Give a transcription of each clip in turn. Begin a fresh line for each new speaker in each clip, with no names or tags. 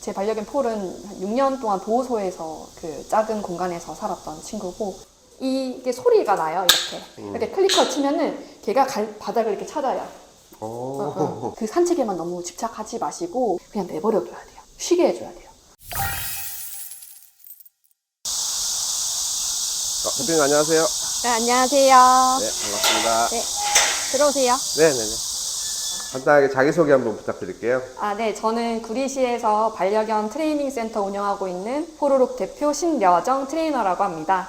제 반려견 폴은 한 6년 동안 보호소에서 그 작은 공간에서 살았던 친구고, 이게 소리가 나요. 이렇게 클리커 치면은 걔가 바닥을 이렇게 찾아요. 그 산책에만 너무 집착하지 마시고 그냥 내버려둬야 돼요. 쉬게 해줘야 돼요.
대표님 안녕하세요.
네, 안녕하세요.
네, 반갑습니다.
네, 들어오세요.
네네네. 간단하게 자기소개 한번 부탁드릴게요.
네, 저는 구리시에서 반려견 트레이닝 센터 운영하고 있는 포로록 대표 신여정 트레이너라고 합니다.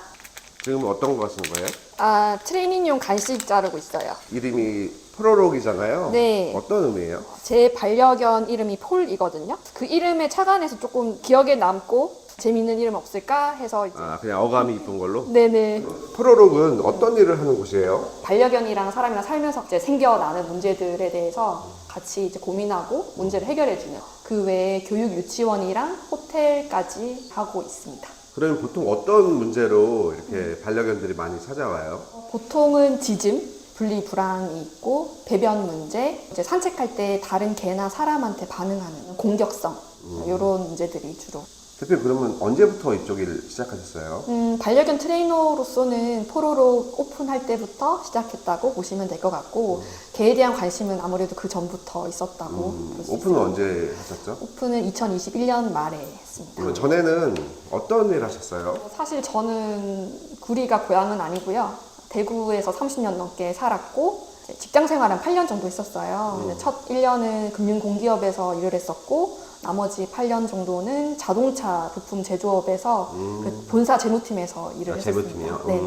지금 어떤 거 하시는 거예요?
트레이닝용 간식 자르고 있어요.
이름이 포로록이잖아요.
네.
어떤 의미예요?
제 반려견 이름이 폴이거든요. 그 이름에 착안해서 조금 기억에 남고 재밌는 이름 없을까 해서 이제.
그냥 어감이 이쁜 걸로?
네네.
포로록은 어떤 일을 하는 곳이에요?
반려견이랑 사람이랑 살면서 이제 생겨나는 문제들에 대해서 같이 이제 고민하고 문제를 해결해주는, 그 외에 교육 유치원이랑 호텔까지 하고 있습니다.
그러면 보통 어떤 문제로 이렇게 반려견들이 많이 찾아와요?
보통은 짖음, 분리불안이 있고 배변 문제, 이제 산책할 때 다른 개나 사람한테 반응하는 공격성, 이런 문제들이 주로.
대표님 그러면 언제부터 이쪽 일 시작하셨어요?
반려견 트레이너로서는 포로록 오픈할 때부터 시작했다고 보시면 될 것 같고, 개에 대한 관심은 아무래도 그 전부터 있었다고 볼 수 있어요.
오픈은 언제 하셨죠?
오픈은 2021년 말에 했습니다.
그러면 전에는 어떤 일 하셨어요?
사실 저는 구리가 고향은 아니고요. 대구에서 30년 넘게 살았고 직장 생활은 8년 정도 했었어요. 근데 첫 1년은 금융공기업에서 일을 했었고, 나머지 8년 정도는 자동차 부품 제조업에서 그 본사 재무팀에서 일을 했었습니다.
재무팀이요?
네.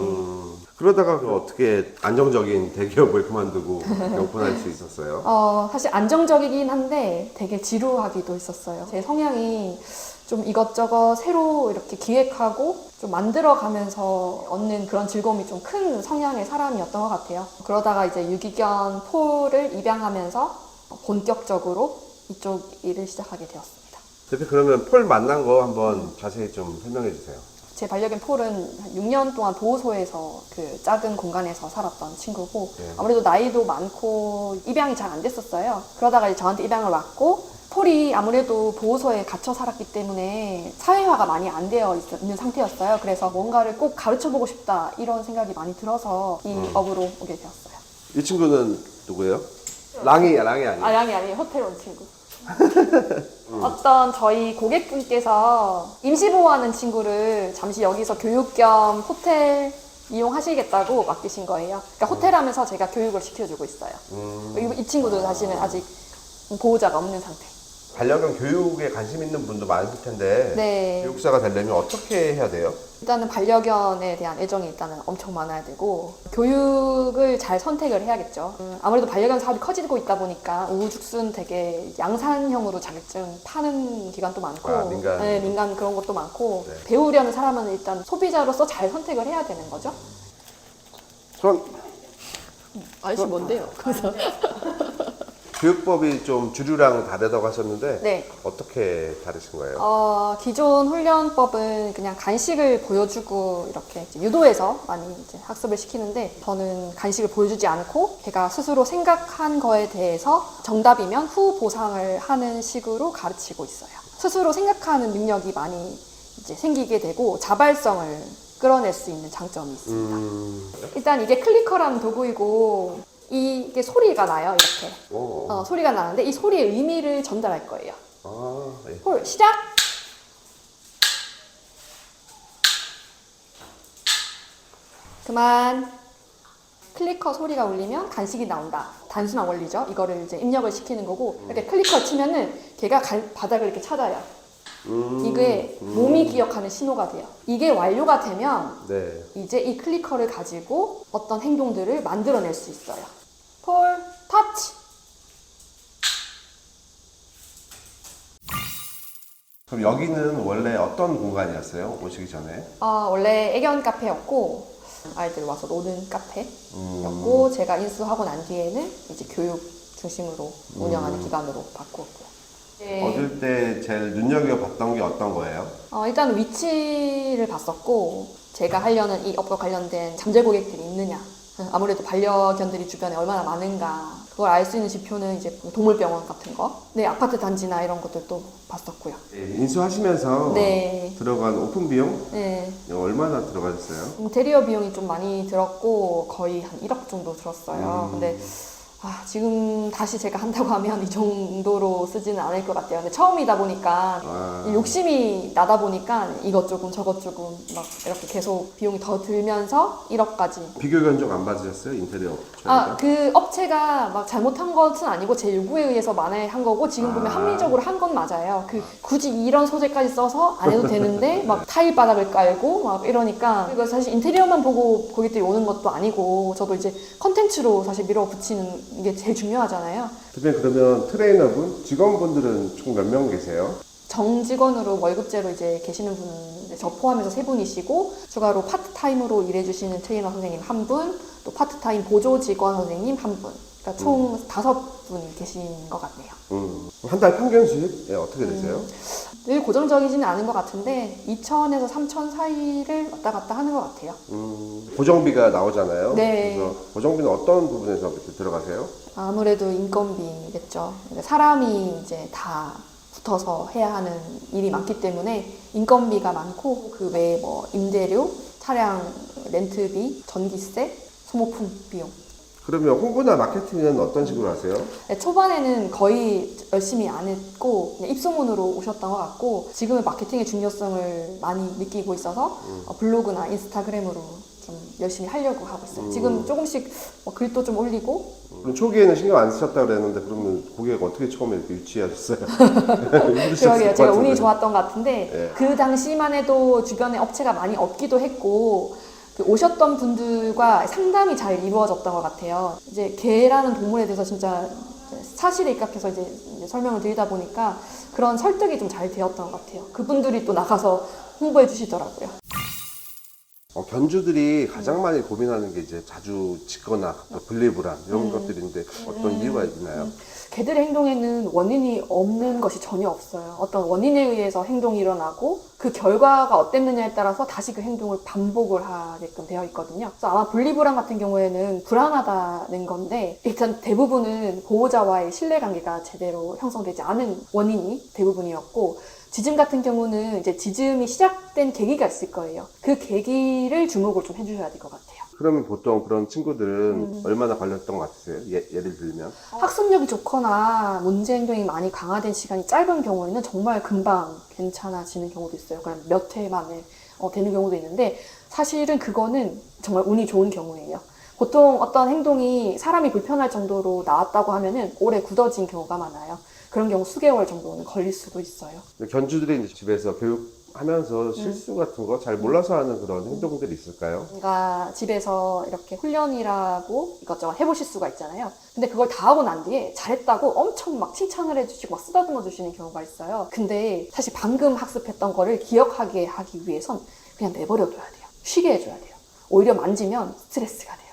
그러다가 어떻게 안정적인 대기업을 그만두고 이렇게 오픈할 수 있었어요?
사실 안정적이긴 한데 되게 지루하기도 했었어요. 제 성향이 좀 이것저것 새로 이렇게 기획하고 좀 만들어가면서 얻는 그런 즐거움이 좀 큰 성향의 사람이었던 것 같아요. 그러다가 이제 유기견 폴을 입양하면서 본격적으로 이쪽 일을 시작하게 되었습니다.
대표 그러면 폴 만난 거 한번 자세히 좀 설명해 주세요.
제 반려견 폴은 한 6년 동안 보호소에서 그 작은 공간에서 살았던 친구고, 아무래도 나이도 많고 입양이 잘 안 됐었어요. 그러다가 이제 저한테 입양을 왔고, 폴이 아무래도 보호소에 gat혀 살았기 때문에 사회화가 많이 안 되어 있는 상태였어요. 그래서 뭔가를 꼭 가르쳐보고 싶다 이런 생각이 많이 들어서 이 업으로 오게 되었어요.
이 친구는 누구예요? 랑이 아니에요?
랑이 아니에요. 호텔 온 친구. 어떤 저희 고객분께서 임시보호하는 친구를 잠시 여기서 교육 겸 호텔 이용하시겠다고 맡기신 거예요. 그러니까 호텔 하면서 제가 교육을 시켜주고 있어요. 이 친구도 사실은 아직 보호자가 없는 상태.
반려견 교육에 관심 있는 분도 많을 텐데
네.
교육사가 되려면 어떻게 해야 돼요?
일단은 반려견에 대한 애정이 일단은 엄청 많아야 되고, 교육을 잘 선택을 해야겠죠. 아무래도 반려견 사업이 커지고 있다 보니까 우후죽순 되게 양산형으로 자격증 파는 기관도 많고,
민간.
네, 민간 그런 것도 많고,
네.
배우려는 사람은 일단 소비자로서 잘 선택을 해야 되는 거죠. 아저씨 뭔데요? 그래서
교육법이 좀 주류랑 다르다고 하셨는데
네.
어떻게 다르신 거예요?
기존 훈련법은 그냥 간식을 보여주고 이렇게 이제 유도해서 많이 이제 학습을 시키는데, 저는 간식을 보여주지 않고 걔가 스스로 생각한 거에 대해서 정답이면 후 보상을 하는 식으로 가르치고 있어요. 스스로 생각하는 능력이 많이 이제 생기게 되고 자발성을 끌어낼 수 있는 장점이 있습니다. 일단 이게 클리커라는 도구이고, 이게 소리가 나요. 이렇게 소리가 나는데 이 소리의 의미를 전달할 거예요.
예.
폴 시작! 그만. 클리커 소리가 울리면 간식이 나온다. 단순한 원리죠. 이거를 이제 입력을 시키는 거고, 이렇게 클리커 치면은 걔가 바닥을 이렇게 찾아요. 이게 몸이 기억하는 신호가 돼요. 이게 완료가 되면
네.
이제 이 클리커를 가지고 어떤 행동들을 만들어낼 수 있어요. 폴 터치.
그럼 여기는 원래 어떤 공간이었어요? 오시기 전에?
원래 애견 카페였고, 아이들 와서 노는 카페였고, 제가 인수하고 난 뒤에는 이제 교육 중심으로 운영하는 기관으로 바꾸었고요. 네.
얻을 때 제일 눈여겨봤던 게 어떤 거예요?
일단 위치를 봤었고, 제가 하려는 이 업과 관련된 잠재 고객들이 있느냐, 아무래도 반려견들이 주변에 얼마나 많은가, 그걸 알 수 있는 지표는 이제 동물병원 같은 거, 네, 아파트 단지나 이런 것들도 봤었고요.
인수하시면서
네.
들어간 오픈 비용
네.
얼마나 들어가셨어요?
인테리어 비용이 좀 많이 들었고 거의 한 1억 정도 들었어요. 근데 지금 다시 제가 한다고 하면 이 정도로 쓰지는 않을 것 같아요. 근데 처음이다 보니까 욕심이 나다 보니까 이것 조금 저것 조금 막 이렇게 계속 비용이 더 들면서 1억까지.
비교 견적 안 받으셨어요? 인테리어 업체가?
그 업체가 막 잘못한 것은 아니고 제 요구에 의해서 만회한 거고 지금 보면 합리적으로 한 건 맞아요. 굳이 이런 소재까지 써서 안 해도 되는데 막 타일 바닥을 깔고 막 이러니까 그리고 사실 인테리어만 보고 고객들이 오는 것도 아니고 저도 이제 컨텐츠로 사실 밀어붙이는 이게 제일 중요하잖아요.
대표님 그러면 트레이너분, 직원분들은 총 몇 명 계세요?
정직원으로 월급제로 이제 계시는 분은 저 포함해서 3분이시고 추가로 파트타임으로 일해주시는 트레이너 선생님 1분, 또 파트타임 보조 직원 선생님 1분. 그러니까 총 5분이 계신 것 같네요.
한 달 평균 수입 어떻게 되세요?
늘 고정적이지는 않은 것 같은데 2천에서 3천 사이를 왔다 갔다 하는 것 같아요.
고정비가 나오잖아요.
네.
그래서 고정비는 어떤 부분에서 이렇게 들어가세요?
아무래도 인건비겠죠. 사람이 이제 다 붙어서 해야 하는 일이 많기 때문에 인건비가 많고 그 외에 뭐 임대료, 차량 렌트비, 전기세, 소모품 비용.
그러면 홍보나 마케팅은 어떤 식으로 하세요?
네, 초반에는 거의 열심히 안 했고 그냥 입소문으로 오셨던 것 같고 지금은 마케팅의 중요성을 많이 느끼고 있어서 블로그나 인스타그램으로 좀 열심히 하려고 하고 있어요. 지금 조금씩 글도 좀 올리고.
그럼 초기에는 신경 안 쓰셨다고 그랬는데 그러면 고객 어떻게 처음에 이렇게 유치하셨어요?
그러게요. 제가 운이 좋았던 것 같은데
네.
그 당시만 해도 주변에 업체가 많이 없기도 했고 오셨던 분들과 상담이 잘 이루어졌던 것 같아요. 이제 개라는 동물에 대해서 진짜 사실에 입각해서 이제 설명을 드리다 보니까 그런 설득이 좀 잘 되었던 것 같아요. 그분들이 또 나가서 홍보해 주시더라고요.
견주들이 가장 많이 고민하는 게 이제 자주 짖거나 분리불안 이런 것들인데 어떤 이유가 있나요?
개들의 행동에는 원인이 없는 것이 전혀 없어요. 어떤 원인에 의해서 행동이 일어나고 그 결과가 어땠느냐에 따라서 다시 그 행동을 반복을 하게끔 되어 있거든요. 그래서 아마 분리불안 같은 경우에는 불안하다는 건데 일단 대부분은 보호자와의 신뢰관계가 제대로 형성되지 않은 원인이 대부분이었고 짖음 같은 경우는 이제 짖음이 시작된 계기가 있을 거예요. 그 계기를 주목을 좀 해주셔야 될 것 같아요.
그러면 보통 그런 친구들은 얼마나 걸렸던 것 같으세요? 예를 들면?
학습력이 좋거나 문제 행동이 많이 강화된 시간이 짧은 경우에는 정말 금방 괜찮아지는 경우도 있어요. 그냥 몇 해 만에 되는 경우도 있는데 사실은 그거는 정말 운이 좋은 경우예요. 보통 어떤 행동이 사람이 불편할 정도로 나왔다고 하면은 오래 굳어진 경우가 많아요. 그런 경우 수개월 정도는 걸릴 수도 있어요.
견주들이 이제 집에서 교육하면서 실수 같은 거 잘 몰라서 하는 그런 행동들이 있을까요?
뭔가 집에서 이렇게 훈련이라고 이것저것 해보실 수가 있잖아요. 근데 그걸 다 하고 난 뒤에 잘했다고 엄청 막 칭찬을 해주시고 막 쓰다듬어 주시는 경우가 있어요. 근데 사실 방금 학습했던 거를 기억하게 하기 위해선 그냥 내버려둬야 돼요. 쉬게 해줘야 돼요. 오히려 만지면 스트레스가 돼요.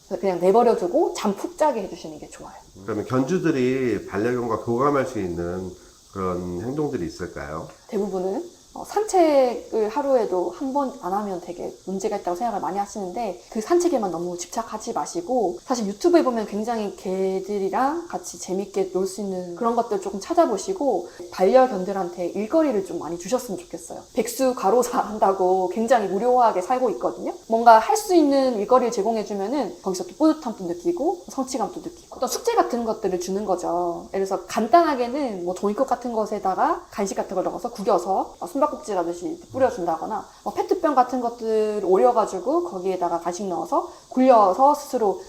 그래서 그냥 내버려두고 잠 푹 자게 해주시는 게 좋아요.
그러면 견주들이 반려견과 교감할 수 있는 그런 행동들이 있을까요?
대부분은 산책을 하루에도 한 번 안 하면 되게 문제가 있다고 생각을 많이 하시는데 그 산책에만 너무 집착하지 마시고 사실 유튜브에 보면 굉장히 개들이랑 같이 재밌게 놀 수 있는 그런 것들 조금 찾아보시고 반려견들한테 일거리를 좀 많이 주셨으면 좋겠어요. 백수 가로사 한다고 굉장히 무료하게 살고 있거든요. 뭔가 할 수 있는 일거리를 제공해주면은 거기서 또 뿌듯함도 느끼고 성취감도 느끼고 어떤 숙제 같은 것들을 주는 거죠. 예를 들어서 간단하게는 뭐 종이컵 같은 것에다가 간식 같은 걸 넣어서 구겨서 숨바꼭질하듯이 뿌려준다거나 페트병 같은 것들 오려가지고 거기에다가 간식 넣어서 굴려서 스스로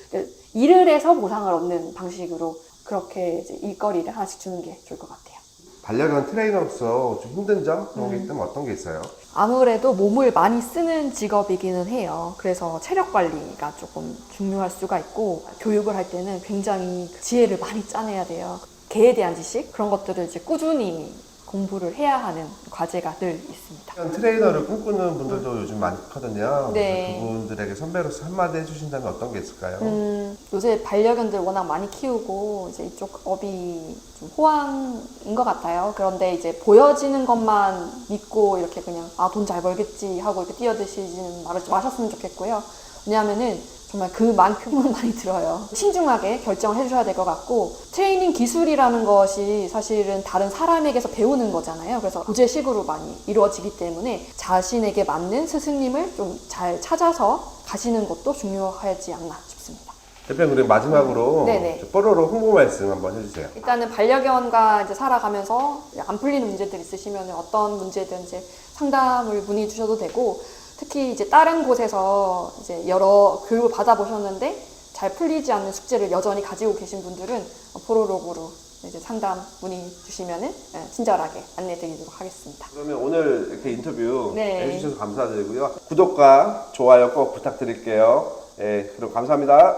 일을 해서 보상을 얻는 방식으로 그렇게 이제 일거리를 하나씩 주는 게 좋을 것 같아요.
반려견 트레이너로서 좀 힘든 점 그런 게 있다면 어떤 게 있어요?
아무래도 몸을 많이 쓰는 직업이기는 해요. 그래서 체력 관리가 조금 중요할 수가 있고 교육을 할 때는 굉장히 지혜를 많이 짜내야 돼요. 개에 대한 지식 그런 것들을 이제 꾸준히 공부를 해야 하는 과제가 늘 있습니다.
트레이너를 꿈꾸는 분들도 요즘 많거든요.
네.
그분들에게 선배로서 한마디 해주신다면 어떤 게 있을까요?
요새 반려견들 워낙 많이 키우고 이제 이쪽 업이 좀 호황인 것 같아요. 그런데 이제 보여지는 것만 믿고 이렇게 그냥 돈 잘 벌겠지 하고 이렇게 뛰어드시지는 마셨으면 좋겠고요. 왜냐하면은 정말 그만큼 힘을 많이 들어요. 신중하게 결정을 해주셔야 될 것 같고, 트레이닝 기술이라는 것이 사실은 다른 사람에게서 배우는 거잖아요. 그래서 구제식으로 많이 이루어지기 때문에 자신에게 맞는 스승님을 좀 잘 찾아서 가시는 것도 중요하지 않나 싶습니다.
대표님, 그럼 마지막으로
네네.
뽀로로 홍보 말씀 한번 해주세요.
일단은 반려견과 이제 살아가면서 안 풀리는 문제들 있으시면 어떤 문제든 이제 상담을 문의 주셔도 되고, 특히 이제 다른 곳에서 이제 여러 교육을 받아보셨는데 잘 풀리지 않는 숙제를 여전히 가지고 계신 분들은 포로록으로 이제 상담 문의 주시면은 친절하게 안내드리도록 하겠습니다.
그러면 오늘 이렇게 인터뷰
네.
해주셔서 감사드리고요. 구독과 좋아요 꼭 부탁드릴게요. 예, 그럼 감사합니다.